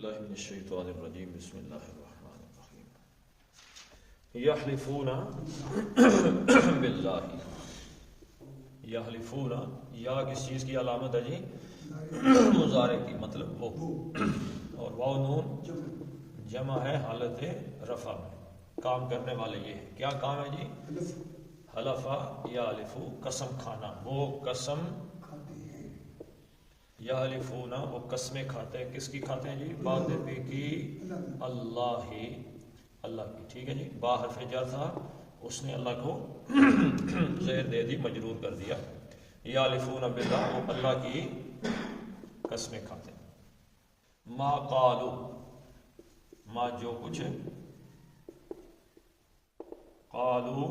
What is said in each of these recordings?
باللہ من الشیطان الرجیم بسم اللہ الرحمن الرحیم یحلفون باللہ یحلفون یا کس چیز کی علامت ہے جی مضارع کی مطلب وہ اور واو نون جمع ہے حالت رفع میں کام کرنے والے یہ ہے کیا کام ہے جی حلفا یا حلفو قسم کھانا وہ قسم یا حلفونا وہ قسمیں کھاتے ہیں کس کی کھاتے ہیں جی بات کی اللہ کی ٹھیک ہے جی با حرف جر تھا اس نے اللہ کو زیر دے دی مجرور کر دیا یا حلفون باللہ وہ اللہ کی قسمیں کھاتے ہیں ما قالو ما جو کچھ قالو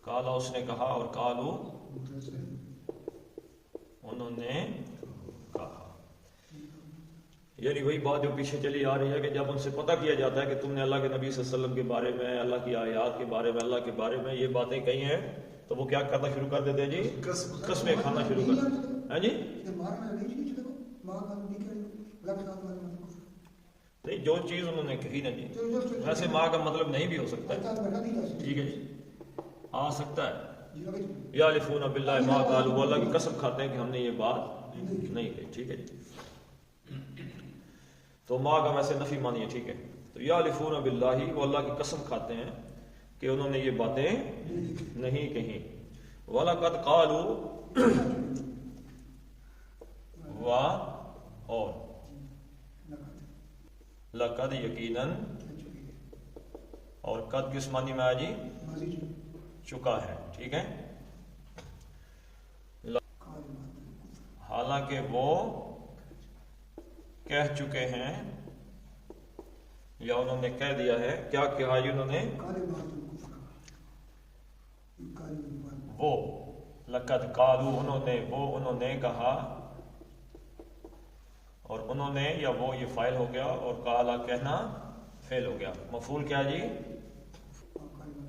کالا اس نے کہا اور قالو انہوں نے کہا یعنی وہی بات جو پیچھے چلی آ رہی ہے کہ جب ان سے پتہ کیا جاتا ہے کہ تم نے اللہ کے نبی صلی اللہ علیہ وسلم کے بارے میں اللہ کی آیات کے بارے میں اللہ کے بارے میں یہ باتیں کہی ہیں تو وہ کیا کرنا شروع کر دیتے ہیں جی قسمیں کھانا شروع کر دیتے ہیں جی نہیں جو چیز انہوں نے کہی نا جی ویسے ماں کا مطلب نہیں بھی ہو سکتا ہے ٹھیک ہے جی آ سکتا ہے یا حلفون باللہ ما قالوا وہ اللہ کی قسم کھاتے ہیں کہ ہم نے یہ بات نہیں کہی ٹھیک ہے جی تو ما کا ویسے نفی مانی ہے ٹھیک ہے تو یا حلفون باللہ وہ اللہ کی قسم کھاتے ہیں کہ انہوں نے یہ باتیں نہیں کہیں وَلَقَدْ قَالُوا اور لقد یقیناً اور قد کس معنی میں آیا جی چکا ہے ٹھیک ہے حالانکہ وہ کہہ چکے ہیں یا انہوں نے کہہ دیا ہے کیا کہا انہوں نے وہ لقد قالوا انہوں نے کہا اور انہوں نے یا وہ یہ فاعل ہو گیا اور قالا کہنا فعل ہو گیا مفعول کیا جی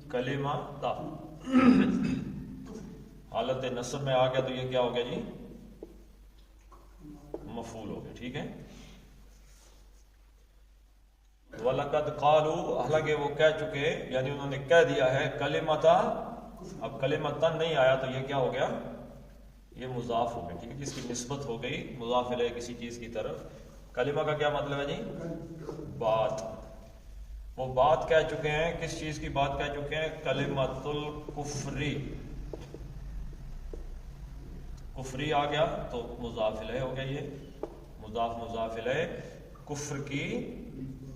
کلمہ تا حالت نصب میں آ گیا تو یہ کیا ہو گیا جی مفعول ہو گیا ٹھیک ہے وَلَقَدْ قَالُوا حالانکہ وہ کہہ چکے یعنی انہوں نے کہہ دیا ہے کلمتا اب کلمتا نہیں آیا تو یہ کیا ہو گیا یہ مضاف ہو گیا ٹھیک ہے جس کی نسبت ہو گئی مضاف الیہ کسی چیز کی طرف کلمہ کا کیا مطلب ہے جی بات وہ بات کہہ چکے ہیں کس چیز کی بات کہہ چکے ہیں کلمۃ الکفری کفری آ گیا تو مضاف الیہ ہو گیا یہ مضاف الیہ کفر کی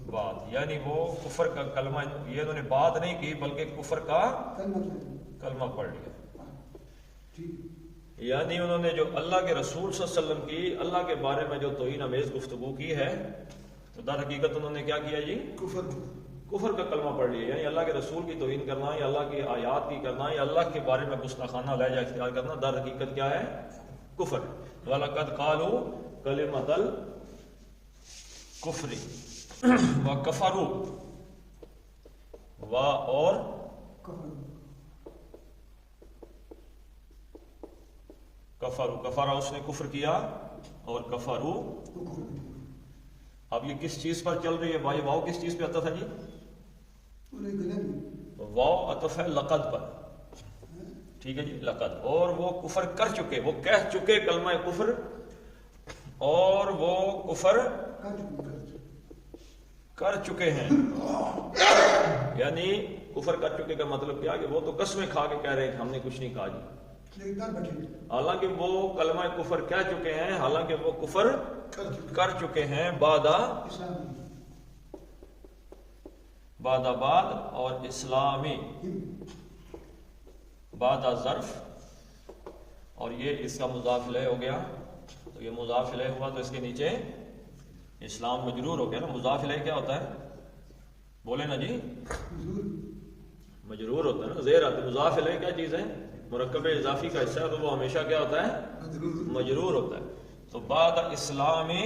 بات یعنی وہ کفر کا کلمہ یہ انہوں نے بات نہیں کی بلکہ کفر کا کلمہ پڑھ لیا یعنی انہوں نے جو اللہ کے رسول صلی اللہ علیہ وسلم کی اللہ کے بارے میں جو توہین آمیز گفتگو کی ہے تو در حقیقت انہوں نے کیا کیا جی کفر کا کلمہ پڑھ لیا یعنی اللہ کے رسول کی توہین کرنا یا اللہ کی آیات کی کرنا یا اللہ کے بارے میں گستاخانہ لہجہ اختیار کرنا در حقیقت کیا ہے کفر وَلَقَدْ قَالُوا كَلِمَةَ الْكُفْرِ وَكَفَرُوا اور کفرا اس نے کفر کیا اور کفرو اب یہ کس چیز پر چل رہی ہے بھائی واو کس چیز پہ عطف ہے جی واو عطف ہے لقد پر ٹھیک ہے جی لقد اور وہ کفر کر چکے وہ کہہ چکے کلمہ کفر اور وہ کفر کر چکے ہیں یعنی کفر کر چکے کا مطلب کیا کہ وہ تو قسمیں کھا کے کہہ رہے ہیں کہ ہم نے کچھ نہیں کہا جی حالانکہ وہ کلمہ کفر کہہ چکے ہیں حالانکہ وہ کفر کر چکے ہیں بعد اور اسلامی بعد ظرف اور یہ اس کا مضاف الیہ ہو گیا تو یہ مضاف الیہ ہوا تو اس کے نیچے اسلام مجرور ہو گیا نا مضاف الیہ کیا ہوتا ہے بولے نا جی مجرور ہوتا ہے نا زیر آتی مضاف الیہ کیا چیز ہے مرکب اضافی کا حصہ ہے تو وہ ہمیشہ کیا ہوتا ہے مجرور ہوتا ہے تو بعد اسلامی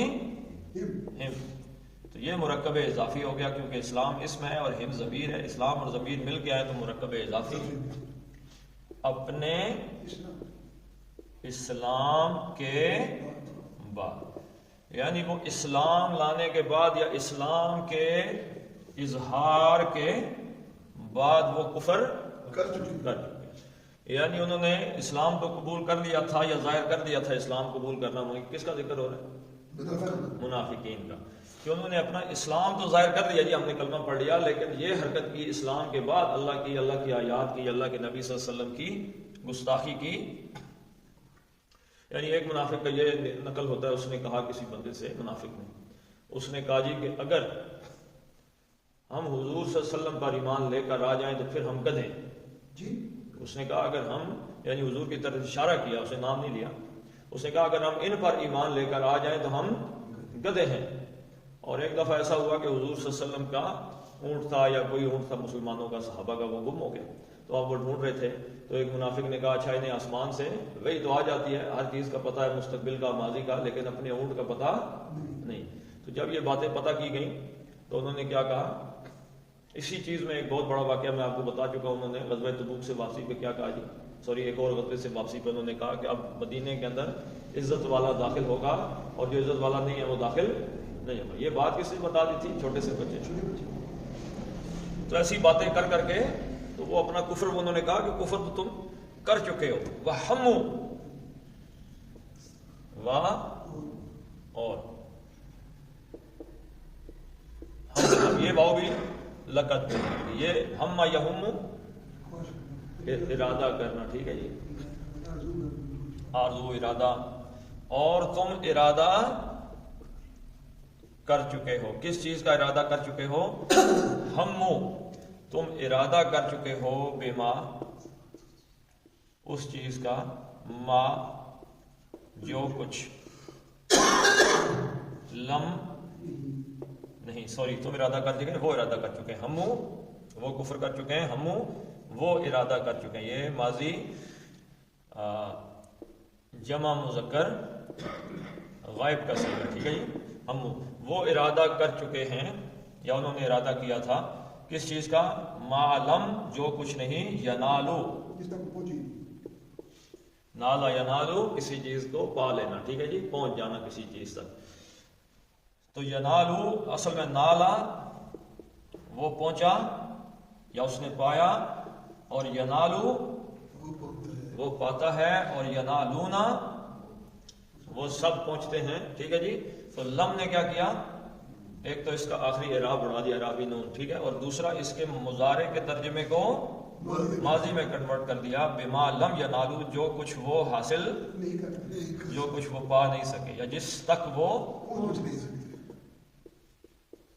تو یہ مرکب اضافی ہو گیا کیونکہ اسلام اسم ہے اور ہم ضمیر ہے اسلام اور ضمیر مل کے آئے تو مرکب اضافی اپنے اسلام کے بعد یعنی وہ اسلام لانے کے بعد یا اسلام کے اظہار کے بعد وہ کفر کر چکے، یعنی انہوں نے اسلام تو قبول کر لیا تھا یا ظاہر کر دیا تھا اسلام قبول کرنا، کس کا ذکر ہو رہا ہے؟ منافقین کا، کہ انہوں نے اپنا اسلام تو ظاہر کر دیا، جی ہم نے کلمہ پڑھ لیا، لیکن یہ حرکت کی اسلام کے بعد اللہ کی آیات کی، اللہ کے نبی صلی اللہ علیہ وسلم کی گستاخی کی۔ یعنی ایک منافق کا یہ نقل ہوتا ہے، اس نے کہا کسی بندے سے، منافق نے، اس نے کہا جی کہ اگر ہم حضور صلی اللہ علیہ وسلم پر ایمان لے کر آ جائیں تو پھر ہم گدھے جی۔ اس نے کہا اگر ہم، یعنی حضور کی طرف اشارہ کیا، اسے نام نہیں لیا، اس نے کہا اگر ہم ان پر ایمان لے کر آ جائیں تو ہم گدھے ہیں۔ اور ایک دفعہ ایسا ہوا کہ حضور صلی اللہ علیہ وسلم کا اونٹ تھا یا کوئی اونٹ تھا مسلمانوں کا، صحابہ کا، وہ گم ہو گیا، تو آپ وہ ڈھونڈ رہے تھے، تو ایک منافق نے کہا اچھا انہیں آسمان سے وہی تو آ جاتی ہے، ہر چیز کا پتہ ہے، مستقبل کا، ماضی کا، لیکن اپنے اونٹ کا پتہ نہیں۔ تو جب یہ باتیں پتہ کی گئیں تو انہوں نے کیا کہا، اسی چیز میں ایک بہت بڑا واقعہ میں آپ کو بتا چکا ہوں، انہوں نے غزوہ تبوک سے واپسی پہ کیا کہا جی، ایک اور غزوے سے واپسی پہ انہوں نے کہا کہ اب مدینے کے اندر عزت والا داخل ہوگا اور جو عزت والا نہیں ہے وہ داخل نہیں ہوگا۔ یہ بات کس نے بتا دی تھی؟ چھوٹے سے بچے۔ تو ایسی باتیں کر کر کے تو وہ اپنا کفر، انہوں نے کہا کہ کفر تو تم کر چکے ہو، وَحَمُّ اور ہم، یہ واو بھی لقد، یہ ہم یہم ارادہ کرنا، ٹھیک ہے جی، آرزو ارادہ، اور تم ارادہ کر چکے ہو، کس چیز کا ارادہ کر چکے ہو؟ ہم، تم ارادہ کر چکے ہو، بما، اس چیز کا، ما، جو کچھ، لم نہیں، تم ارادہ کر چکے ہیں، وہ ارادہ کر چکے ہیں، ہم وہ کفر کر چکے ہیں، ہم وہ ارادہ کر چکے ہیں۔ یہ ماضی جمع مذکر غائب کا صیغہ، ٹھیک ہے جی، ہم وہ ارادہ کر چکے ہیں یا انہوں نے ارادہ کیا تھا کس چیز کا؟ معلم، جو کچھ نہیں، ینالو، نالا ینالو، کسی چیز کو پا لینا، ٹھیک ہے جی، پہنچ جانا کسی چیز تک۔ تو ینالو اصل میں نالا وہ پہنچا یا اس نے پایا، اور ینالو وہ پاتا ہے، اور ینالونا وہ سب پہنچتے ہیں، ٹھیک ہے جی۔ تو لم نے کیا کیا؟ ایک تو اس کا آخری اعراب بڑھا دیا، اعرابی نون، ٹھیک ہے، اور دوسرا اس کے مضارع کے ترجمے کو ماضی میں کنورٹ کر دیا، بما لم ینالو، جو کچھ وہ حاصل، جو کچھ وہ پا نہیں سکے یا جس تک وہ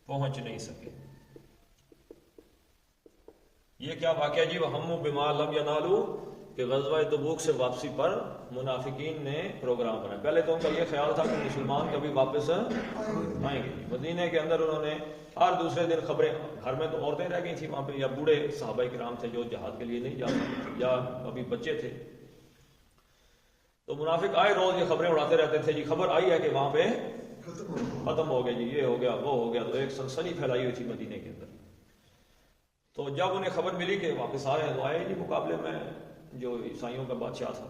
پہنچ نہیں سکے۔ یہ کیا واقعہ جی؟ وَهَمُّ بِمَا لَمْ يَنَالُوا، کہ غزوہ تبوک سے واپسی پر منافقین نے پروگرام بنایا۔ پہلے تو ان کا یہ خیال تھا کہ مسلمان کبھی واپس آئیں گے، مدینے کے اندر انہوں نے ہر دوسرے دن خبریں، گھر میں تو عورتیں رہ گئی تھیں وہاں پہ، یا بوڑھے صحابہ کرام تھے جو جہاد کے لیے نہیں جا سکتے، یا ابھی بچے تھے، تو منافق آئے روز یہ خبریں اڑاتے رہتے تھے، جی خبر آئی ہے کہ وہاں پہ ختم ہو گیا، جی یہ ہو گیا وہ ہو گیا، تو ایک سنسنی پھیلائی ہوئی تھی مدینے کے اندر۔ تو جب انہیں خبر ملی کہ واپس آ رہے ہیں، تو آئے جی مقابلے میں جو عیسائیوں کا بادشاہ تھا،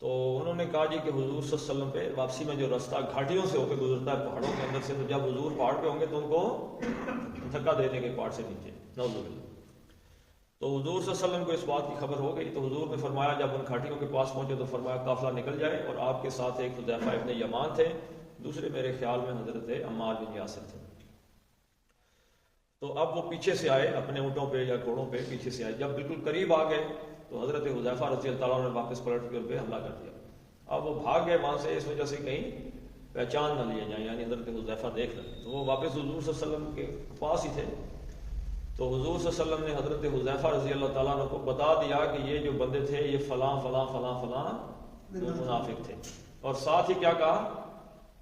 تو انہوں نے کہا جی کہ حضور صلی اللہ علیہ وسلم پہ واپسی میں جو رستہ گھاٹیوں سے ہو کے گزرتا ہے پہاڑوں کے اندر سے، تو جب حضور پہاڑ پہ ہوں گے تو ان کو دھکا دے دیں گے پہاڑ سے نیچے، نعوذ باللہ۔ تو حضور صلی اللہ علیہ وسلم کو اس بات کی خبر ہو گئی، تو حضور نے فرمایا جب ان گھاٹیوں کے پاس پہنچے تو فرمایا قافلہ نکل جائے، اور آپ کے ساتھ ایک حذیفہ ابن یمان تھے، دوسرے میرے خیال میں حضرت عمار بن یاسر تھے۔ تو اب وہ پیچھے سے آئے، اپنے اونٹوں پہ یا گھوڑوں پہ پیچھے سے آئے، جب بالکل قریب آ گئے تو حضرت حذیفہ رضی اللہ تعالیٰ نے واپس پلٹ کے ان پہ حملہ کر دیا۔ اب وہ بھاگ گئے وہاں سے، اس وجہ سے کہیں پہچان نہ لیے جائیں، یعنی حضرت حذیفہ دیکھ لیں، تو وہ واپس حضور صلی اللہ علیہ وسلم کے پاس ہی تھے۔ تو حضور صلی اللہ علیہ وسلم نے حضرت حذیفہ رضی اللہ تعالیٰ عنہ کو بتا دیا کہ یہ جو بندے تھے یہ فلاں فلاں فلاں فلاں منافق تھے، اور ساتھ ہی کیا کہا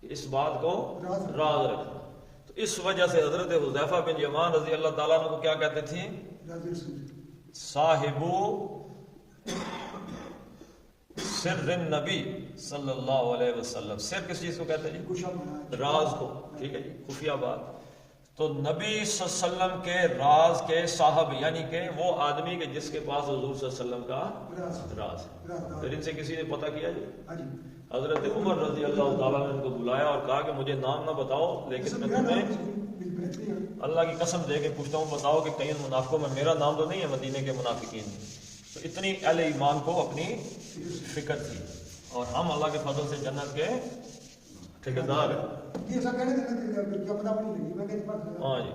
کہ اس بات کو راز رکھنا۔ تو اس وجہ سے حضرت حذیفہ بن یمان رضی اللہ تعالیٰ عنہ کو کیا کہتے تھے؟ صاحبو سر النبی صلی اللہ علیہ وسلم۔ سر کس چیز کو کہتے ہیں جی؟ راز کو، ٹھیک ہے جی، خفیہ بات۔ تو نبی صلی اللہ علیہ وسلم کے راز کے صاحب، یعنی کہ وہ آدمی کے جس کے پاس حضور صلی اللہ علیہ وسلم کا راز ہے۔ پھر ان سے کسی نے پتہ کیا جی؟ حضرت عمر رضی اللہ تعالیٰ نے ان کو بلایا اور کہا کہ مجھے نام نہ بتاؤ، لیکن میں تمہیں اللہ کی قسم دے کے پوچھتا ہوں، بتاؤ کہ کئی منافقوں میں میرا نام تو نہیں ہے مدینے کے منافقین میں. تو اتنی اہل ایمان کو اپنی فکر تھی، اور ہم اللہ کے فضل سے جنت کے ٹھیکیدار ہیں. ہاں جی.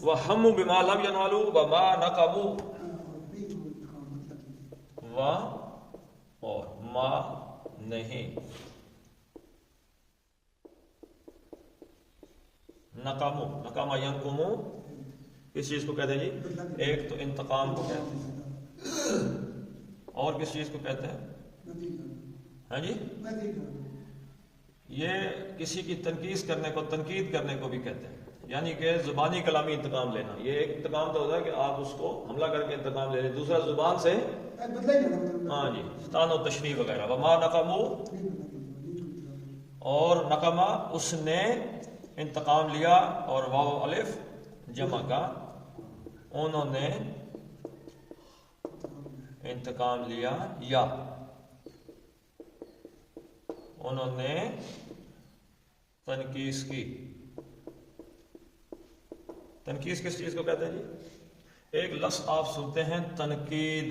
وَهَمُّ بِمَا لَمْ يَنَالُوا وَمَا نَقَمُوا، اور ما نہیں، نقمو، نقمہ ینقمو کس چیز کو کہتے ہیں جی؟ ایک تو انتقام کو کہتے ہیں، اور کس چیز کو کہتے ہیں؟ ہاں جی، یہ کسی کی تنقید کرنے کو، تنقید کرنے کو بھی کہتے ہیں، یعنی کہ زبانی کلامی انتقام لینا. یہ ایک انتقام تو ہوتا ہے کہ آپ اس کو حملہ کر کے انتقام لے لیں، دوسرا زبان سے ہاں جی تان و تشریح وغیرہ. وما نقمو، اور نقمہ اس نے انتقام لیا، اور واو الف جمع کا، انہوں نے انتقام لیا، یا انہوں نے تنقید کی. تنقید کس چیز کو کہتے ہیں جی؟ ایک لفظ آپ سنتے ہیں تنقید.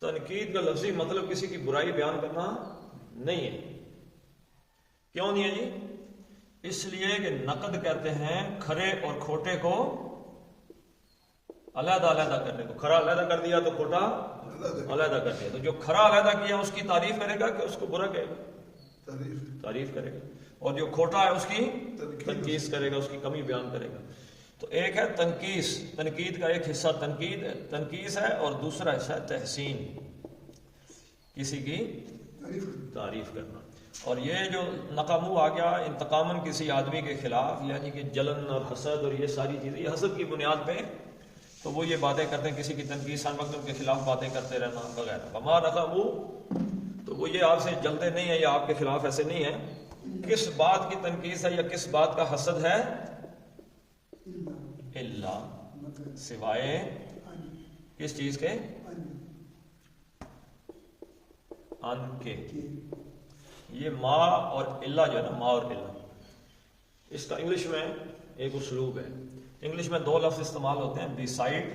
تنقید کا لفظی مطلب کسی کی برائی بیان کرنا نہیں ہے. کیوں نہیں ہے جی؟ اس لیے کہ نقد کہتے ہیں کھرے اور کھوٹے کو علیحدہ علیحدہ کرنے کو. کھرا علیحدہ کر دیا تو کھوٹا علیحدہ کر دیا. تو جو کھرا علیحدہ کیا اس کی تعریف کرے گا کہ اس کو برا کہے گا؟ تعریف کرے گا. اور جو کھوٹا ہے اس کی تنقید کرے گا، اس کی کمی بیان کرے گا. تو ایک ہے تنقید، تنقید کا ایک حصہ تنقید ہے، اور دوسرا حصہ ہے تحسین، کسی کی تعریف کرنا. اور یہ جو نقمو آ گیا انتقاماً کسی آدمی کے خلاف، یعنی کہ جلن اور حسد اور یہ ساری چیزیں، یہ حسد کی بنیاد پہ تو وہ یہ باتیں کرتے ہیں، کسی کی تنقید ہر وقت ان کے خلاف باتیں کرتے رہنا وغیرہ. وما نقمو، تو وہ یہ آپ سے جلتے نہیں ہیں یا آپ کے خلاف ایسے نہیں ہیں. کس بات کی تنقید ہے یا کس بات کا حسد ہے؟ اللہ، سوائے کس چیز کے؟ ان کے. یہ ما اور اللہ جو ہے نا، ما اور اللہ، اس کا انگلش میں ایک اسلوب ہے. انگلش میں دو لفظ استعمال ہوتے ہیں، بیسائڈ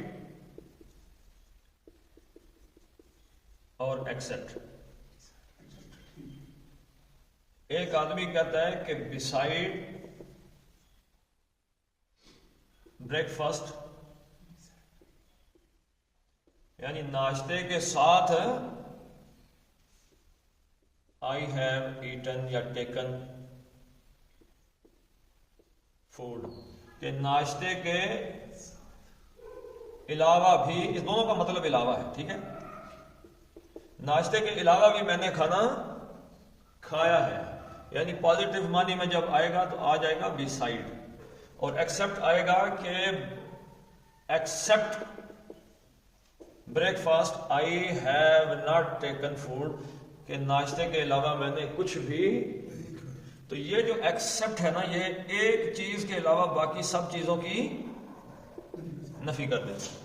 اور ایکسپٹ. ایک آدمی کہتا ہے کہ بیسائڈ بریک فاسٹ، یعنی ناشتے کے ساتھ I have eaten یا taken food، کہ ناشتے کے علاوہ بھی، اس دونوں کا مطلب علاوہ ہے، ٹھیک ہے، ناشتے کے علاوہ بھی میں نے کھانا کھایا ہے. یعنی پازیٹیو معنی میں جب آئے گا تو آ جائے گا بی سائڈ، اور ایکسپٹ آئے گا کہ accept break fast I have not taken food, کہ ناشتے کے علاوہ میں نے کچھ بھی. تو یہ جو ایکسپٹ ہے نا، یہ ایک چیز کے علاوہ باقی سب چیزوں کی نفی کر دیتا ہے.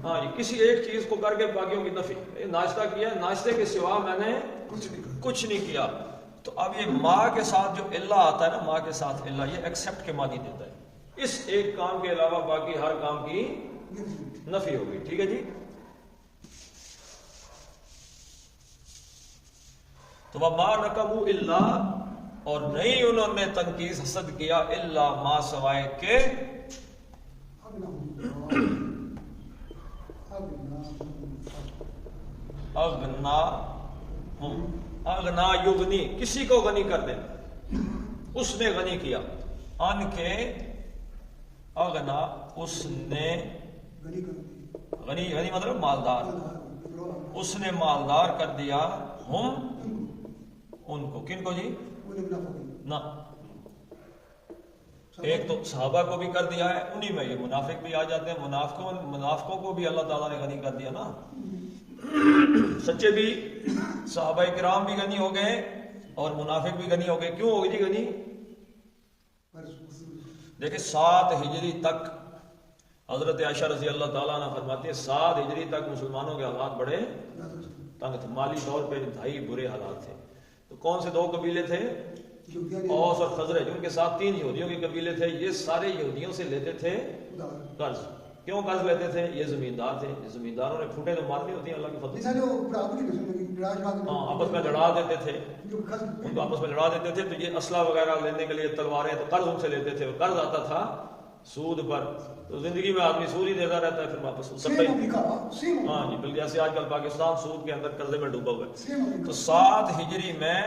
ہاں یہ کسی ایک چیز کو کر کے باقیوں کی نفی. ناشتہ کیا، ناشتے کے سوا میں نے کچھ نہیں کیا. تو اب یہ ماں کے ساتھ جو اللہ آتا ہے نا، ماں کے ساتھ اللہ، یہ ایکسپٹ کے معنی دیتا ہے. اس ایک کام کے علاوہ باقی ہر کام کی نفی ہو گئی. ٹھیک ہے جی. تو وَمَا نَقَمُوا إِلَّا، اور نہیں انہوں نے تنقید حسد کیا، الا ما سوائے کہ اغنا ہم، اغنا یغنی، کسی کو غنی کر دے، اس نے غنی کیا. ان کے اغنا، اس نے غنی، غنی مطلب مالدار، اس نے مالدار کر دیا، ہم ان کو. کن کو جی؟ نہ، ایک تو صحابہ کو بھی کر دیا ہے، انہی میں یہ منافق بھی آ جاتے ہیں. منافقوں کو بھی اللہ تعالیٰ نے غنی کر دیا نا. سچے بھی صحابہ کرام بھی غنی ہو گئے اور منافق بھی غنی ہو گئے. کیوں ہو گئی جی غنی؟ دیکھیں 7 ہجری تک حضرت عائشہ رضی اللہ تعالیٰ عنہ فرماتی ہے 7 ہجری تک مسلمانوں کے حالات بڑے تنگ تھے، مالی طور پہ انتہائی برے حالات تھے۔ تو کون سے 2 قبیلے تھے؟ اوس اور خزرج، ان کے ساتھ 3 یہودیوں کے قبیلے تھے۔ یہ سارے یہودیوں سے لیتے تھے قرض۔ کیوں قرض لیتے تھے؟ یہ زمیندار تھے، زمینداروں نے پھوٹے تو مارنی ہوتی ہیں اللہ کے فضل سے، ہاں آپس میں لڑا دیتے تھے، ان کو آپس میں لڑا دیتے تھے۔ تو یہ اسلحہ وغیرہ لینے کے لیے تلواریں تو قرض ان سے لیتے تھے، اور قرض آتا تھا سود پر۔ تو زندگی میں آدمی سود ہی دیتا رہتا ہے، پھر واپس اترتا ہی، ہاں جی بالکل جیسے آج کل پاکستان سود کے اندر قرضے میں ڈوبا ہوا ہے۔ تو 7 ہجری میں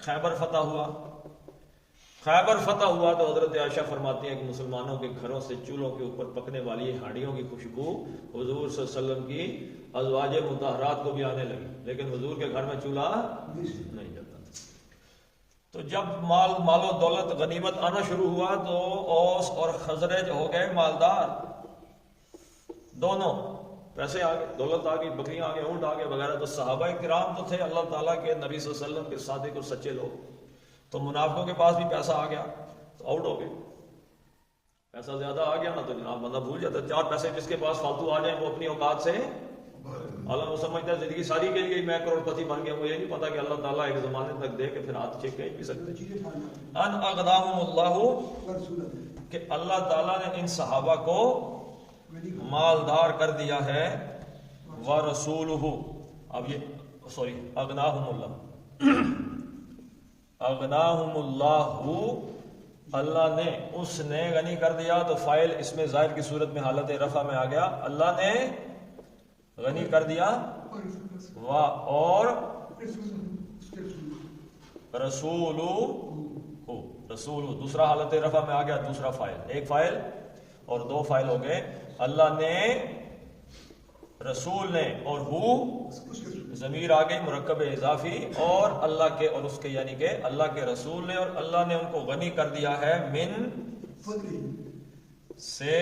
خیبر فتح ہوا۔ خیبر فتح ہوا تو حضرت عائشہ فرماتی ہیں کہ مسلمانوں کے گھروں سے چولہوں کے اوپر پکنے والی ہانڈیوں کی خوشبو حضور صلی اللہ علیہ وسلم کی ازواج مطہرات کو بھی آنے لگی، لیکن حضور کے گھر میں چولہا نہیں جلتا تھا۔ تو جب مال و دولت غنیمت آنا شروع ہوا تو اوس اور خزرج ہو گئے مالدار، دونوں پیسے آ گئے، دولت آ گئی، بکریاں آ گئے، اونٹ آ گئے وغیرہ۔ تو صحابہ کرام تو تھے اللہ تعالیٰ کے نبی صلی اللہ علیہ وسلم کے صادق اور سچے لوگ، تو منافقوں کے پاس بھی پیسہ آ گیا تو آؤٹ ہو گئے۔ پیسہ زیادہ آ گیا نا تو جناب بندہ بھول جاتا ہے، 4 پیسے جس کے پاس فالتو آ جائیں وہ اپنی اوقات سے اللہ سمجھتا ہے زندگی ساری کے لیے میں کروڑ پتی بن گیا، مجھے نہیں پتا کہ اللہ تعالیٰ ایک زمانے تک دے کہ پھر ہاتھ چیک کہیں بھی سکتے ہیں۔ ان اغناہم اللہ، کہ اللہ تعالیٰ نے ان صحابہ کو مالدار کر دیا ہے، ورسولہ، اب یہ اغناہم اللہ، اغناہم اللہ، اللہ نے، اس نے غنی کر دیا، تو فاعل اس میں ظاہر کی صورت میں حالت رفع میں آ گیا، اللہ نے غنی کر دیا، اور رسول دوسرا حالت رفع میں آ گیا، دوسرا فاعل، ایک فاعل اور 2 فاعل ہو گئے۔ اللہ نے، رسول نے، اور ہو ضمیر آ گئی مرکب اضافی، اور اللہ کے، اور اس کے یعنی کہ اللہ کے رسول نے، اور اللہ نے ان کو غنی کر دیا ہے من سے،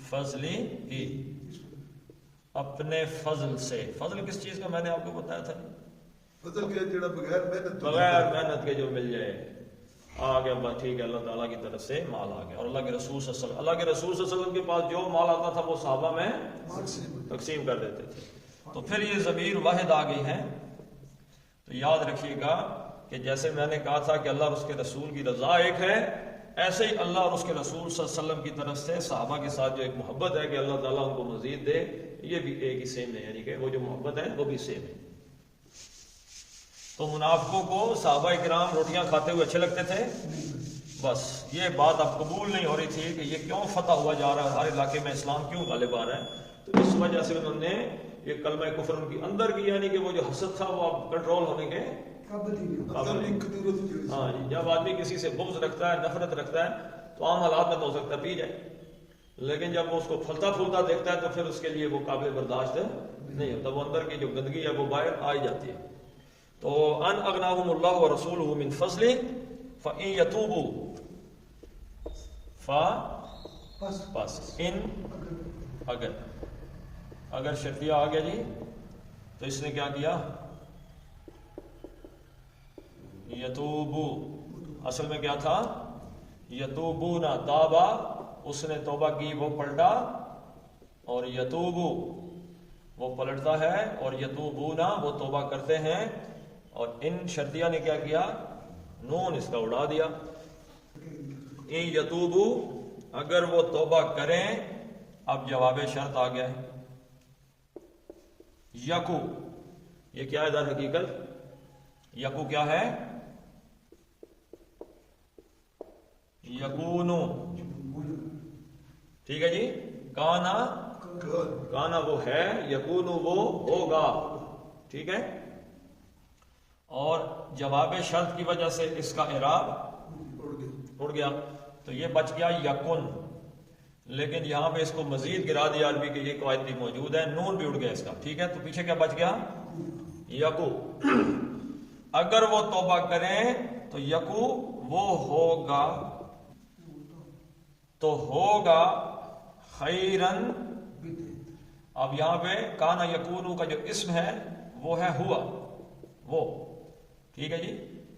فضلی ہی، اپنے فضل سے۔ فضل کس چیز کا میں نے آپ کو بتایا تھا؟ فضل کے جڑا بغیر محنت کے جو مل جائے، آ گیا بس ٹھیک ہے، اللہ تعالیٰ کی طرف سے مال آ گیا۔ اور اللہ کے رسول صلی اللہ علیہ وسلم، اللہ کے رسول صلی اللہ علیہ وسلم کے پاس جو مال آتا تھا وہ صحابہ میں تقسیم کر دیتے تھے۔ تو پھر یہ ضمیر واحد آ گئی ہے، تو یاد رکھیے گا کہ جیسے میں نے کہا تھا کہ اللہ اور اس کے رسول کی رضا ایک ہے، ایسے ہی اللہ اور اس کے رسول صلی اللہ علیہ وسلم کی طرف سے صحابہ کے ساتھ جو ایک محبت ہے کہ اللہ تعالیٰ ان کو مزید دے، یہ بھی ایک ہی سیم ہے، یعنی کہ وہ جو محبت ہے وہ بھی سیم ہے۔ تو منافقوں کو صحابہ کرام روٹیاں کھاتے ہوئے اچھے لگتے تھے، بس یہ بات اب قبول نہیں ہو رہی تھی کہ یہ کیوں فتح ہوا جا رہا ہے، ہر علاقے میں اسلام کیوں غالب آ رہا ہے۔ تو اس وجہ سے انہوں نے یہ کلمہ کفر ان کی اندر کی، یعنی کہ وہ جو حسد تھا وہ اب کنٹرول ہونے کے قابل نہیں۔ ہاں جی، جب آدمی کسی سے بغض رکھتا ہے، نفرت رکھتا ہے، تو عام حالات میں تو ہو سکتا ہے پی جائے، لیکن جب وہ اس کو پھلتا پھولتا دیکھتا ہے تو پھر اس کے لیے وہ قابل برداشت نہیں ہوتا، وہ اندر کی جو گندگی ہے وہ باہر آ جاتی ہے۔ تو ان اغناہم اللہ ورسولہ من فضلہ فإن یتوبوا پس ان، اگر شرطیہ آ گیا جی، تو اس نے کیا کیا؟ یتوبو، اصل میں کیا تھا؟ یتوبونا، تابا، اس نے توبہ کی، وہ پلٹا، اور یتوبو وہ پلٹتا ہے، اور یتوبونا وہ توبہ کرتے ہیں، اور ان شرطیہ نے کیا کیا؟ نون اس کا اڑا دیا۔ ان یتوبو، اگر وہ توبہ کریں، اب جواب شرط آ گیا ہے۔ یکو، یہ کیا ہے در حقیقت؟ یکو کیا ہے؟ یکونو، ٹھیک ہے جی، کانا وہ ہے، یکونو وہ ہوگا، ٹھیک ہے۔ اور جواب شرط کی وجہ سے اس کا اعراب اڑ گیا، تو یہ بچ گیا یکن، لیکن یہاں پہ اس کو مزید گرا دیا عربی کہ یہ قواعد بھی موجود ہے، نون بھی اڑ گیا اس کا، ٹھیک ہے۔ تو پیچھے کیا بچ گیا؟ یکو، اگر وہ توبہ کریں تو یکو وہ ہوگا، تو ہوگا خیرن۔ اب یہاں پہ کانا یکونو کا جو اسم ہے وہ ہے ہوا، وہ، ٹھیک ہے جی،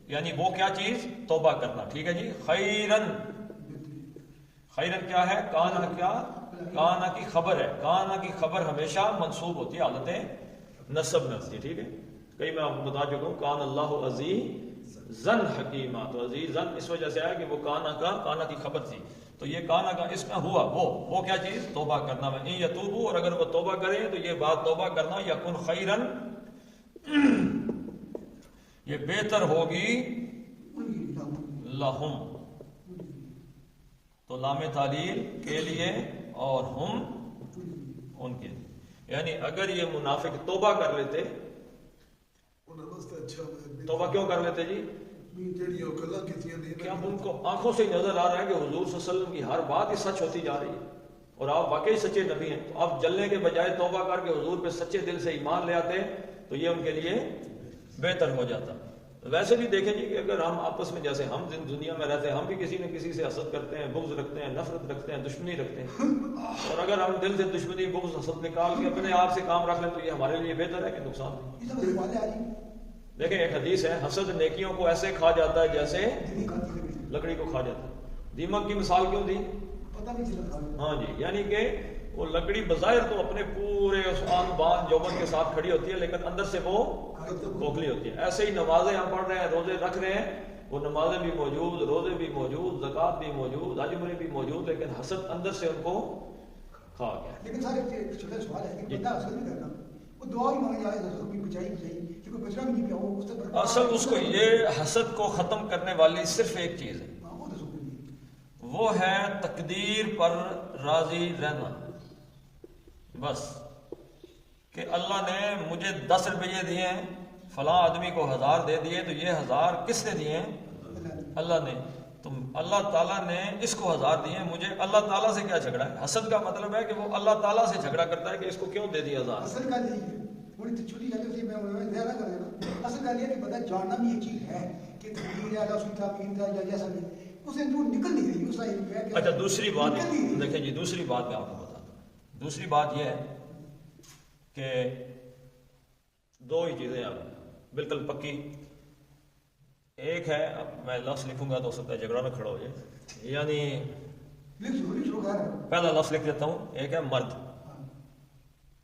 یعنی وہ کیا چیز؟ توبہ کرنا، ٹھیک ہے جی۔ خیرن خیرن کیا ہے؟ کانا کیا؟ کانا کی خبر ہے. کانا کی خبر ہمیشہ منصوب ہوتی ہے، حالت نصب میں ہوتی ہے. ٹھیک ہے، کئی میں آپ کو بتا چکا ہوں. کان اللہ عزیزن حکیمہ، تو عزیزن اس وجہ سے آیا کہ وہ کانا کی خبر تھی. تو یہ کانا کا اس میں ہوا وہ کیا چیز؟ توبہ کرنا. میں ان یتوبو، اور اگر وہ توبہ کریں تو یہ بات توبہ کرنا یکن خیرن، یہ بہتر ہوگی لہم. تو لام تعلیل کے لیے اور ہم ان کے لیے. یعنی اگر یہ منافق توبہ کر لیتے، توبہ کیوں کر لیتے جی؟ کیا ان کو آنکھوں سے نظر آ رہا ہے کہ حضور صلی اللہ علیہ وسلم کی ہر بات ہی سچ ہوتی جا رہی ہے اور آپ واقعی سچے نبی ہیں، تو آپ جلنے کے بجائے توبہ کر کے حضور پہ سچے دل سے ایمان لے آتے تو یہ ان کے لیے بہتر ہو جاتا. ویسے بھی دیکھیں جی کہ اگر ہم آپس میں جیسے ہم دنیا میں رہتے ہیں، ہم بھی کسی نہ کسی سے حسد کرتے ہیں، بغض رکھتے ہیں، نفرت رکھتے ہیں، دشمنی رکھتے ہیں. اور اگر ہم دل سے دشمنی، بغض، حسد نکال کے اپنے آپ سے کام رکھ لیں تو یہ ہمارے لیے بہتر ہے کہ نقصان؟ دیکھیں ایک حدیث ہے، حسد نیکیوں کو ایسے کھا جاتا ہے جیسے لکڑی کو کھا جاتا ہے. دیمک کی مثال کیوں دی؟ ہاں جی، یعنی کہ وہ لکڑی بظاہر تو اپنے پورے آن بان جوبن کے ساتھ کھڑی ہوتی ہے لیکن اندر سے وہ کھوکھلی ہوتی ہے. ایسے ہی نمازیں ہم پڑھ رہے ہیں، روزے رکھ رہے ہیں، وہ نمازیں بھی موجود، روزے بھی موجود، زکوٰۃ بھی موجود، حج عمرے بھی موجود، لیکن حسد اندر سے ان کو کھا گیا. لیکن سر ایک چھوٹا سوال ہے کہ بندہ حسد نہیں کرتا، وہ دعا بھی مانگے جائے حسد کی بچائی کہ کوئی بچنا بھی نہیں پیا ہو اس سے. اصل اس کو یہ حسد کو ختم کرنے والی صرف ایک چیز ہے، وہ ہے تقدیر پر راضی رہنا. بس کہ اللہ نے مجھے 10 روپیے دیے ہیں، فلاں آدمی کو 1000 دے دیے، تو یہ 1000 کس نے دیے ہیں؟ اللہ نے. تو اللہ تعالیٰ نے اس کو 1000 دیے ہیں، مجھے اللہ تعالیٰ سے کیا جھگڑا ہے؟ حسد کا مطلب ہے کہ وہ اللہ تعالیٰ سے جھگڑا کرتا ہے کہ اس کو کیوں دے دیا 1000. اصل کا نہیں ہے، وہ چھوٹی جاتی ہے، میں زیادہ کر دینا. اصل کا یہ ہے کہ بندہ جاننا بھی یہ چیز ہے کہ تقدیر ہے، اللہ اس کی تعمیر تھا یا جیسا بھی، اسے جو نکل نہیں رہی اس کا یہ ہے کہ اچھا دوسری بات دیکھیں جی، دوسری بات میں آپ کو بتاتا ہوں. دوسری بات یہ ہے کہ دو ہی چیزیں آپ بالکل پکی. ایک ہے، اب میں لفظ لکھوں گا تو ہو سکتا ہے جھگڑا نہ کھڑا ہو جائے، یعنی پہلا لفظ لکھ دیتا ہوں، ایک ہے مرد،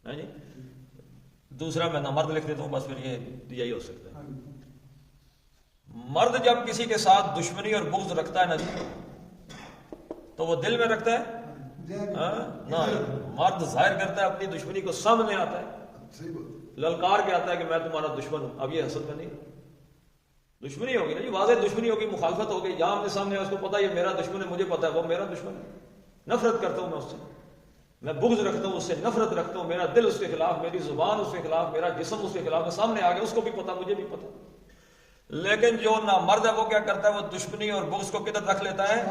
ہے جی، دوسرا میں نامرد لکھ دیتا ہوں، بس پھر یہ یہی ہو سکتا ہے. مرد جب کسی کے ساتھ دشمنی اور بغض رکھتا ہے نا جی، تو وہ دل میں رکھتا ہے نہ، مرد ظاہر کرتا ہے اپنی دشمنی کو، سامنے آتا ہے، للکار کے آتا ہے کہ میں تمہارا دشمن ہوں. اب یہ حسد میں نہیں، دشمنی ہوگی نا جی، واضح دشمنی ہوگی، مخالفت ہوگی، یہاں آمنے سامنے اس کو پتا ہے یہ میرا دشمن ہے، مجھے پتا ہے وہ میرا دشمن ہے. نفرت کرتا ہوں میں اس سے، میں بغض رکھتا ہوں اس سے، نفرت رکھتا ہوں، میرا دل اس کے خلاف، میری زبان اس کے خلاف، میرا جسم اس کے خلاف. سامنے آ گیا، اس کو بھی پتا، مجھے بھی پتا. لیکن جو نامرد ہے وہ کیا کرتا ہے؟ وہ دشمنی اور بغض کو کدھر رکھ لیتا ہے؟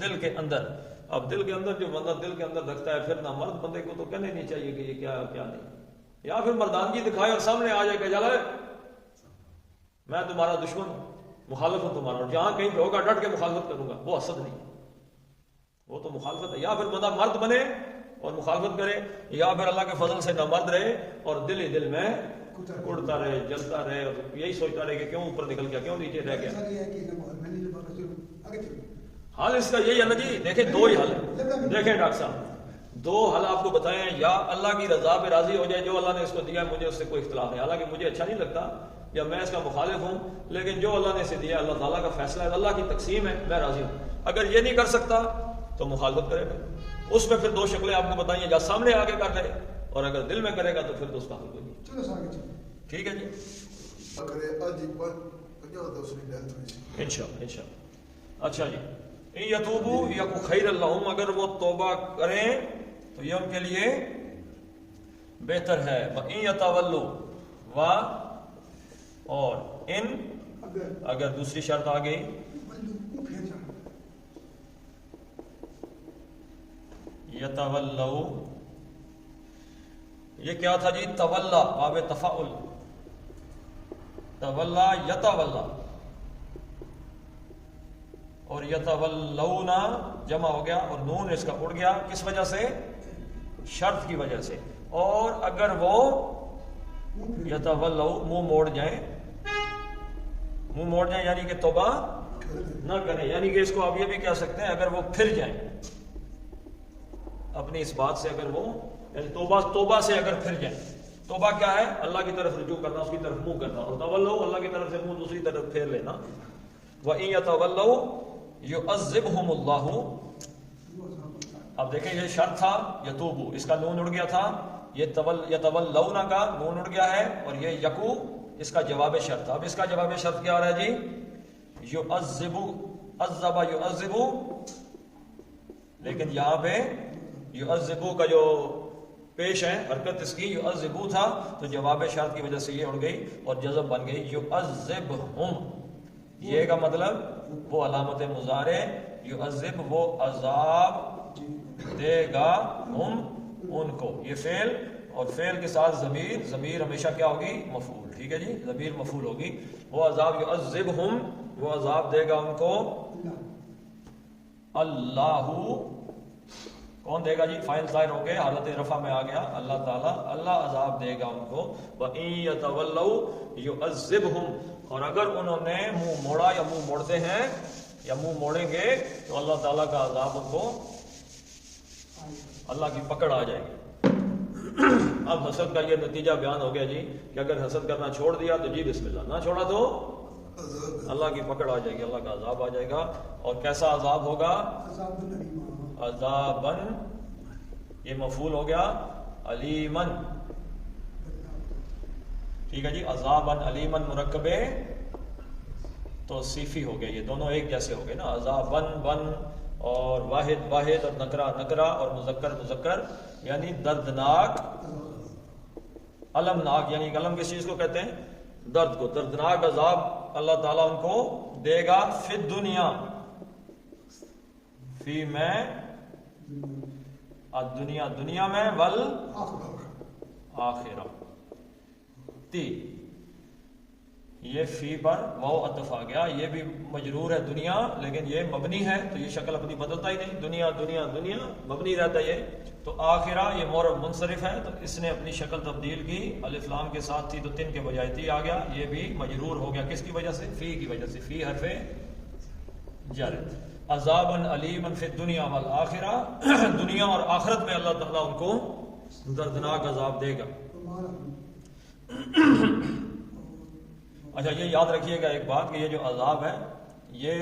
دل کے اندر. اب دل کے اندر جو بندہ دل کے اندر رکھتا ہے، پھر نامرد بندے کو تو کہنے نہیں چاہیے کہ یہ کیا کیا نہیں، یا پھر مردانگی دکھائے اور سامنے آ جائے کہ چلے میں تمہارا دشمن ہوں، مخالف ہوں تمہارا، اور جہاں کہیں پہ ہوگا ڈٹ کے مخالفت کروں گا. وہ حسد نہیں، وہ تو مخالفت ہے. یا پھر بندہ مرد بنے اور مخالفت کرے، یا پھر اللہ کے فضل سے نامرد رہے اور دل ہی دل میں اڑتا رہے، جلتا رہے، اور یہی سوچتا رہے کہ کیوں اوپر نکل گیا، کیوں نیچے رہ گیا. حال اس کا یہی ہے نا جی. دیکھیں دو ہی حل ہے. دیکھیں ڈاکٹر صاحب، دو حل آپ کو بتائیں، یا اللہ کی رضا پہ راضی ہو جائے، جو اللہ نے اس کو دیا مجھے اس سے کوئی اختلاف نہیں، حالانکہ مجھے اچھا نہیں لگتا یا میں اس کا مخالف ہوں، لیکن جو اللہ نے اسے دیا اللہ تعالیٰ کا فیصلہ ہے، اللہ کی تقسیم ہے، میں راضی ہوں. اگر یہ نہیں کر سکتا تو مخالفت کرے گا. اس میں پھر دو شکلیں آپ کو بتائیں، یا سامنے آگے کر رہے، اور اگر دل میں کرے گا تو پھر تو اس کا حل کوئی نہیں. ٹھیک ہے جی، انشاءاللہ. اچھا جی، ان یتوبو یکو خیر لہم، اگر وہ توبہ کریں تو یہ ان کے لیے بہتر ہے. وَإِن يَتَوَلُّوا، اور ان اگر دوسری شرط آ گئی، یتولوا، یہ کیا تھا جی؟ تولا، باب تفاعل، تولا یتولا، اور یتولونا جمع ہو گیا اور نون اس کا اڑ گیا، کس وجہ سے؟ شرط کی وجہ سے. اور اگر وہ یتولو منہ موڑ جائیں، منہ موڑ جائیں یعنی کہ توبہ نہ کریں، یعنی کہ اس کو آپ یہ بھی کہہ سکتے ہیں اگر وہ پھر جائیں، اپنی اس بات سے اگر وہ یعنی توبہ سے اگر پھر جائیں. توبہ کیا ہے؟ اللہ کی طرف رجوع کرنا، اس کی طرف منہ کرنا. اور تولوا اللہ کی طرف سے منہ دوسری طرف پھیر لینا. وَإِن يَتَوَلَّوْا يُعَذِّبْهُمُ اللَّهُ. اب دیکھیں یہ شرط تھا یتوبو، اس کا نون اڑ گیا تھا. یہ یتولون کا نون اڑ گیا ہے، اور یہ یکو اس کا جواب شرط تھا. اب اس کا جواب شرط کیا آ رہا ہے جی؟ یعذبو، عذب یعذبو. لیکن یہاں پہ یعذبو کا جو پیش ہے حرکت اس کی یعذبو تھا، تو جواب شرط کی وجہ سے یہ اڑ گئی اور جزم بن گئی یعذبہم. یہ کا مطلب وہ علامت مضارع یعذب، وہ عذاب دے گا ہم ان کو. یہ فعل اور فعل کے ساتھ ضمیر ہمیشہ کیا ہوگی؟ مفعول. ٹھیک ہے جی، ضمیر مفعول ہوگی. وہ عذاب یعذبہم، وہ عذاب دے گا ان کو. اللہ کون دے گا جی؟ فاعل ظاہر ہو گئے، حالت رفع میں آ گیا اللہ تعالیٰ. اللہ عذاب دے گا ان کو. وَإِن يَتَوَلَّوْا يُعَذِّبْهُمْ. اور اگر انہوں نے منہ موڑا یا منہ موڑتے ہیں یا منہ موڑیں گے تو اللہ تعالیٰ کا عذاب ان کو، اللہ کی پکڑ آ جائے گی. اب حسد کا یہ نتیجہ بیان ہو گیا جی کہ اگر حسد کرنا چھوڑ دیا تو جی بسم اللہ، نہ چھوڑا تو اللہ کی پکڑ آ جائے گی، اللہ کا عذاب آ جائے گا. اور کیسا عذاب ہوگا؟ عذابن، یہ مفعول ہو گیا علیمن. ٹھیک ہے جی، عذابن علیمن مرکبے توصیفی ہو گئے، یہ دونوں ایک جیسے ہو گئے نا. عذابن بن اور واحد اور نکرہ اور مذکر یعنی دردناک، المناک یعنی علم کس چیز کو کہتے ہیں؟ درد کو. دردناک عذاب اللہ تعالیٰ ان کو دے گا فی الدنیا، فی میں الدنیا، دنیا میں، والآخرہ. یہ فی پر واو عطف آ گیا، یہ بھی مجرور ہے دنیا، لیکن یہ مبنی ہے تو یہ شکل اپنی بدلتا ہی نہیں. دنیا دنیا دنیا مبنی رہتا ہے یہ. تو آخرہ یہ مورب منصرف ہے تو اس نے اپنی شکل تبدیل کی، الف لام کے ساتھ تھی تو تن کے بجائے تی آ گیا. یہ بھی مجرور ہو گیا، کس کی وجہ سے؟ فی کی وجہ سے. فی حرف جر. عذابا علیما فی الدنیا والآخرہ، دنیا اور آخرت میں اللہ تعالیٰ ان کو دردناک عذاب دے گا. اچھا یہ یاد رکھیے گا ایک بات کہ یہ جو عذاب ہے یہ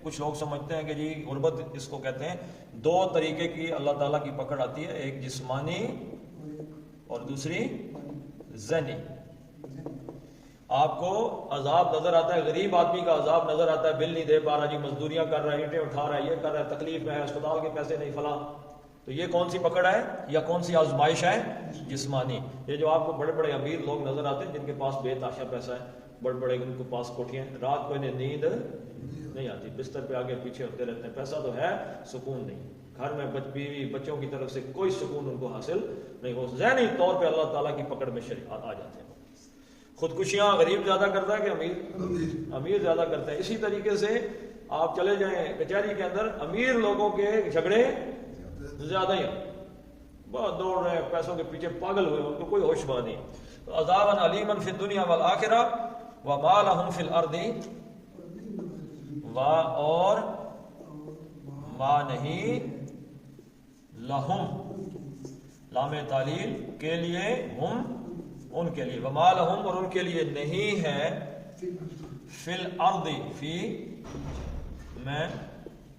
کچھ لوگ سمجھتے ہیں کہ جی غربت اس کو کہتے ہیں. دو طریقے کی اللہ تعالیٰ کی پکڑ آتی ہے، ایک جسمانی اور دوسری ذہنی. آپ کو عذاب نظر آتا ہے، غریب آدمی کا عذاب نظر آتا ہے، بل نہیں دے پا رہا جی، مزدوریاں کر رہا ہے، اینٹیں اٹھا رہا ہے، یہ کر رہا ہے، تکلیف میں ہے، اسپتال کے پیسے نہیں فلاں. تو یہ کون سی پکڑ ہے یا کون سی آزمائش ہے؟ جسمانی. یہ جو آپ کو بڑے بڑے امیر لوگ نظر آتے ہیں جن کے پاس بے تحاشا پیسہ ہے، بڑے بڑے ان کے پاس کوٹھیاں، رات کو انہیں نیند نہیں آتی، بستر پہ آگے پیچھے ہوتے رہتے ہیں. پیسہ تو ہے، سکون نہیں. گھر میں بیوی بچوں کی طرف سے کوئی سکون ان کو حاصل نہیں ہو. ذہنی طور پہ اللہ تعالیٰ کی پکڑ میں آ جاتے ہیں. خودکشیاں غریب زیادہ کرتا ہے کہ امیر زیادہ کرتا ہے. اسی طریقے سے آپ چلے جائیں کچہری کے اندر، امیر لوگوں کے جھگڑے زیادہ ہی بہت دوڑ رہے ہیں پیسوں کے پیچھے، پاگل ہوئے، ان کو کوئی ہوش بات نہیں. عذابا علیما فی الدنیا والآخرہ وما لہم فی الارض، اور ما نہیں لہم، لام تعلیل کے لیے، ہم ان کے لیے، وما لہم اور ان کے لیے نہیں ہے، فی الارض فی میں،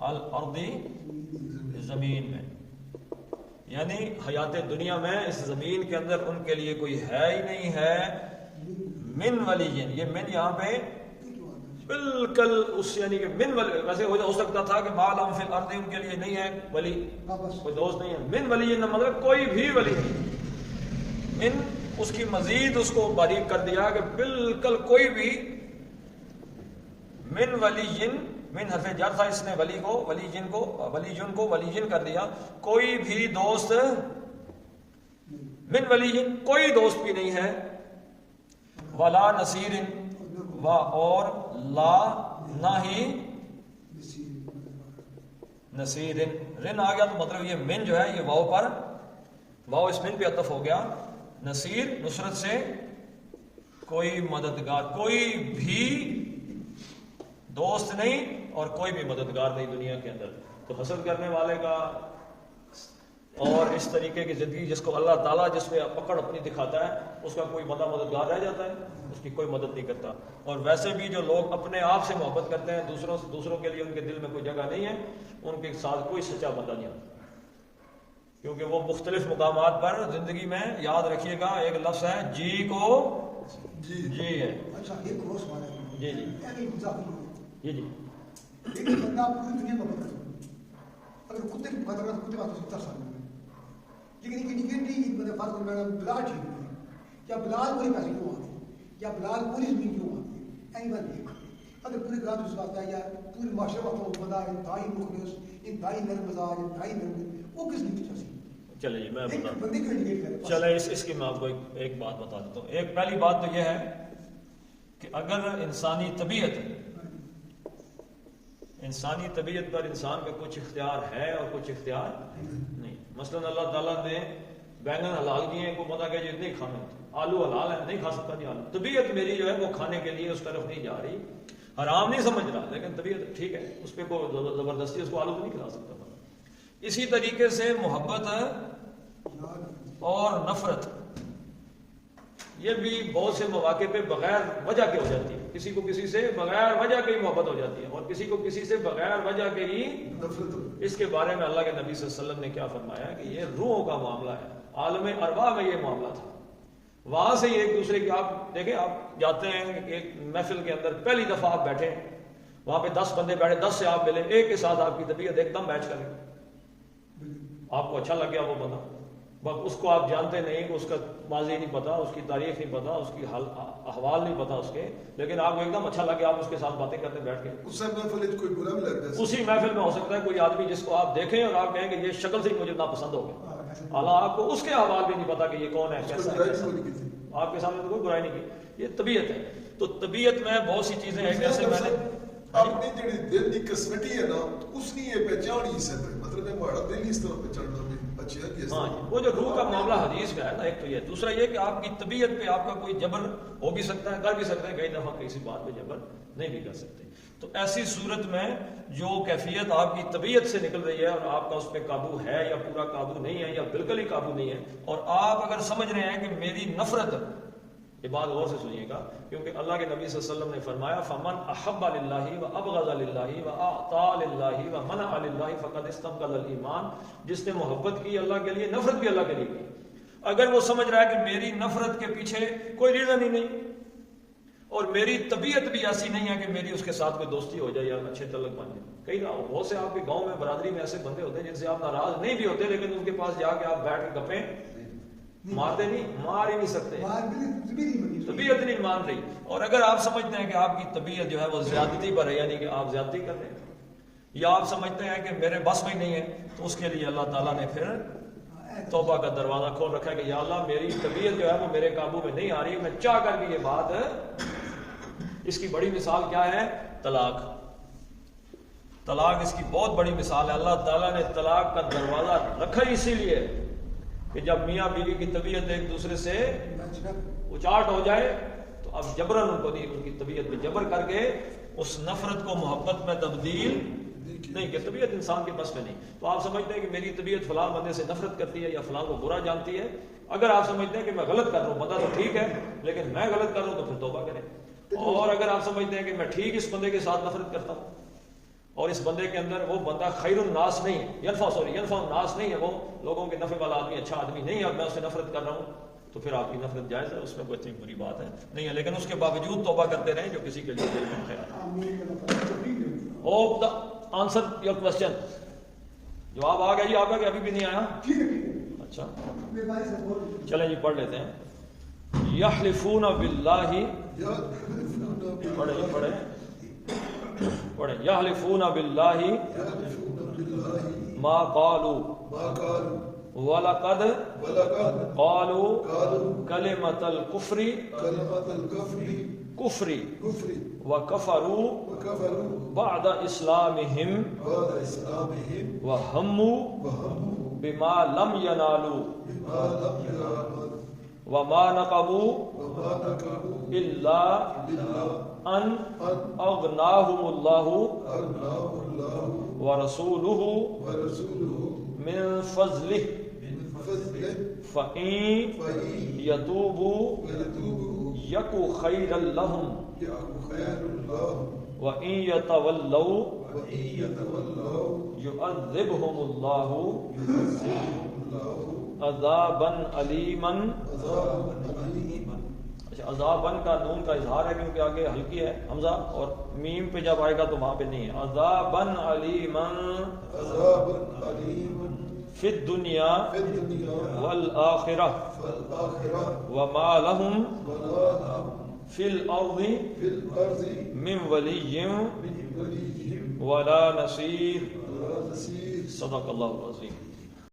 الارض زمین میں، یعنی حیات دنیا میں اس زمین کے اندر ان کے لیے کوئی ہے ہی نہیں ہے. من ولی، یہ من یہاں پہ بالکل اس یعنی کہ من ولی، ویسے ہو سکتا تھا کہ ما لہم فی الارض ان کے لیے نہیں ہے ولی، کوئی دوست نہیں ہے. من ولی مطلب کوئی بھی ولی نہیں. من اس کی مزید اس کو باریک کر دیا کہ بالکل کوئی بھی. من ولی، من حرف جر تھا، اس نے ولی کو ولی جن کر دیا. کوئی بھی دوست، من ولی کوئی دوست بھی نہیں ہے. ولا نصیر، اور لا نہ ہی نصیر. رن آ گیا تو مطلب یہ من جو ہے یہ واو پر، واو اس من پہ عطف ہو گیا. نصیر نصرت سے کوئی مددگار، کوئی بھی دوست نہیں اور کوئی بھی مددگار نہیں دنیا کے اندر. تو حسد کرنے والے کا اور اس طریقے کی زندگی جس کو اللہ تعالیٰ جس پہ پکڑ اپنی دکھاتا ہے اس کا کوئی بندہ مددگار رہ جاتا ہے؟ اس کی کوئی مدد نہیں کرتا. اور ویسے بھی جو لوگ اپنے آپ سے محبت کرتے ہیں دوسروں کے لیے ان کے دل میں کوئی جگہ نہیں ہے، ان کے ساتھ کوئی سچا بندہ نہیں ہوتا، کیونکہ وہ مختلف مقامات پر زندگی میں یاد رکھیے گا ایک لفظ ہے جی کو جی ہے. اچھا ایک اور سوال ہے. جی جی جی جی ایک بندہ پوری دنیا میں بدل اگر کتے کی بات کرتا کتے بات ستر سال میں، لیکن ایک انڈیپینڈنٹ بندہ بات کر رہا ہے بلال ٹھیک ہے یا بلال کوئی پیسے کیوں آتے ہیں یا بلال پوری زمین کیوں آتی ہے؟ اینی ون ایک اگر پوری گرام اس بات ہے یا پوری معاشرے وقت بندہ انتہائی مخلص انتہائی نرم مزاج انتہائی نرم، وہ کس لیے چاہیے؟ چلے جی میں بتا بندے کو انڈیکیٹ کرے. چلے اس کی میں آپ کو ایک بات بتا دیتا ہوں. ایک پہلی بات تو یہ ہے کہ اگر انسانی طبیعت پر انسان کا کچھ اختیار ہے اور کچھ اختیار نہیں. مثلا اللہ تعالیٰ نے بینگن حلال کیے ہیں، کوئی بندہ کہ یہ نہیں کھانا، آلو حلال ہے نہیں کھا سکتا، نہیں آلو. طبیعت میری جو ہے وہ کھانے کے لیے اس طرف نہیں جا رہی، حرام نہیں سمجھ رہا، لیکن طبیعت ٹھیک ہے، اس پہ کوئی زبردستی اس کو آلو نہیں کھلا سکتا. اسی طریقے سے محبت اور نفرت یہ بھی بہت سے مواقع پہ بغیر وجہ کے ہو جاتی ہے. کسی کو کسی سے بغیر وجہ کے ہی محبت ہو جاتی ہے اور کسی کو کسی سے بغیر وجہ کے ہی نفرت. اس کے بارے میں اللہ کے نبی صلی اللہ علیہ وسلم نے کیا فرمایا کہ یہ روحوں کا معاملہ ہے. عالم ارواح میں یہ معاملہ تھا، وہاں سے ایک دوسرے کی آپ دیکھیں، آپ جاتے ہیں ایک محفل کے اندر پہلی دفعہ آپ بیٹھے وہاں پہ 10 بندے بیٹھے، 10 سے آپ ملے، ایک کے ساتھ آپ کی طبیعت ایک دم میچ کرے، آپ کو اچھا لگ گیا وہ بندہ، بس اس کو آپ جانتے نہیں، اس کا ماضی نہیں پتا، اس کی تاریخ نہیں پتا، اس کی احوال نہیں پتا اس کے، لیکن آپ کو ایک دم اچھا لگ گیا، آپ اس کے ساتھ باتیں کرتے بیٹھ کے. اس محفل کوئی برا بھی لگتا ہے، اسی محفل میں ہو سکتا ہے کوئی آدمی جس کو آپ دیکھیں اور آپ کہیں کہ یہ شکل سے ہی مجھے ناپسند ہو گیا، حالانکہ آپ کو اس کے احوال بھی نہیں پتا کہ یہ کون ہے، کیسا ہے، آپ کے سامنے تو کوئی برائی نہیں کی. یہ طبیعت ہے. تو طبیعت میں بہت سی چیزیں ہیں، جیسے میں نے اپنی جڑی دل کی قسمتی ہے نا اس نے یہ پہچان ہی سکتے، مطلب ہمارا دل اس طرح پہچاننا بھی اچھا ہے. ہاں جی، وہ جو روح کا معاملہ حدیث کا ہے نا، ایک تو یہ، دوسرا یہ کہ آپ کی طبیعت پہ آپ کا کوئی جبر ہو بھی سکتا ہے، کر بھی سکتا ہے، کئی دفعہ کسی بات پہ جبر نہیں بھی کر سکتے. تو ایسی صورت میں جو کیفیت آپ کی طبیعت سے نکل رہی ہے اور آپ کا اس پہ قابو ہے یا پورا قابو نہیں ہے یا بالکل ہی قابو نہیں ہے، اور آپ اگر سمجھ رہے ہیں کہ میری نفرت، یہ بات غور سے سنیے گا، کیونکہ اللہ کے نبی صلی اللہ علیہ وسلم نے فرمایا فمن احب للہ وابغض للہ واعطى للہ ومنع للہ فقد استکمل الایمان. جس نے محبت کی اللہ کے لیے، نفرت بھی اللہ کے لیے کی. اگر وہ سمجھ رہا ہے کہ میری نفرت کے پیچھے کوئی ریزن ہی نہیں اور میری طبیعت بھی ایسی نہیں ہے کہ میری اس کے ساتھ کوئی دوستی ہو جائے یا اچھے تعلق بن جائے. کئی بہت سے آپ کے گاؤں میں برادری میں ایسے بندے ہوتے ہیں جن سے آپ ناراض نہیں بھی ہوتے، لیکن ان کے پاس جا کے آپ بیٹھ کے گپیں مارتے نہیں، مار ہی نہیں سکتے، طبیعت نہیں مان رہی. اور اگر آپ سمجھتے ہیں کہ آپ کی طبیعت جو ہے وہ زیادتی پر ہے، یعنی کہ آپ زیادتی کر رہے ہیں، یا آپ سمجھتے ہیں کہ میرے بس میں نہیں ہے، تو اس کے لیے اللہ تعالیٰ نے پھر توبہ کا دروازہ کھول رکھا ہے کہ یا اللہ میری طبیعت جو ہے وہ میرے قابو میں نہیں آ رہی، میں چاہ کر کے یہ بات. اس کی بڑی مثال کیا ہے؟ طلاق. طلاق اس کی بہت بڑی مثال ہے. اللہ تعالیٰ نے طلاق کا دروازہ رکھا اسی لیے کہ جب میاں بیوی کی طبیعت ایک دوسرے سے اچاٹ ہو جائے تو اب جبرن ان کو نہیں، ان کی طبیعت میں جبر کر کے اس نفرت کو محبت میں تبدیل نہیں، کہ طبیعت انسان کے بس میں نہیں. تو آپ سمجھتے ہیں کہ میری طبیعت فلاں بندے سے نفرت کرتی ہے یا فلاں کو برا جانتی ہے، اگر آپ سمجھتے ہیں کہ میں غلط کر رہا ہوں، بندہ تو ٹھیک ہے لیکن میں غلط کر رہا ہوں، تو پھر توبہ کریں. اور اگر آپ سمجھتے ہیں کہ میں ٹھیک اس بندے کے ساتھ نفرت کرتا ہوں اور اس بندے کے اندر وہ بندہ خیر الناس نہیں ہے، ینفع الناس نہیں ہے، وہ لوگوں کے نفع والا آدمی، اچھا آدمی نہیں ہے، اور میں اس سے نفرت کر رہا ہوں، تو پھر آپ کی نفرت جائز ہے، اس میں کوئی اتنی بری بات ہے نہیں ہے. لیکن اس کے باوجود توبہ کرتے رہیں جو کسی کے لیے دل میں خیر. Hope the answer your question. جواب آ گیا جی آپ کا کہ ابھی بھی نہیں آیا؟ اچھا چلیں جی پڑھ لیتے ہیں. یحلفون باللہ، پڑھیں یحلفون باللہ ما قالوا وَلَقَدْ قَالُوا كَلِمَةَ الْكُفْرِ وَكَفَرُوا بَعْدَ إِسْلَامِهِمْ وَهَمُّوا بِمَا لَمْ يَنَالُوا وَمَا نَقَمُوا إِلَّا أَنْ أَغْنَاهُمُ اللَّهُ وَرَسُولُهُ من فضله فَإِن يَتُوبُوا يَكُ خَيْرًا لَّهُمْ وَإِن يَتَوَلَّوْا يُعَذِّبْهُمُ اللَّهُ عَذَابًا عَلِيمًا. عذابًا کا نون کا اظہار ہے کیونکہ آگے ہلکی ہے حمزہ، اور میم پہ جب آئے گا تو وہاں پہ نہیں ہے. عذابًا علیمًا فی الدنیا والآخرہ وما لهم فی الارض من ولی ولا نصیر. صدق اللہ العظیم.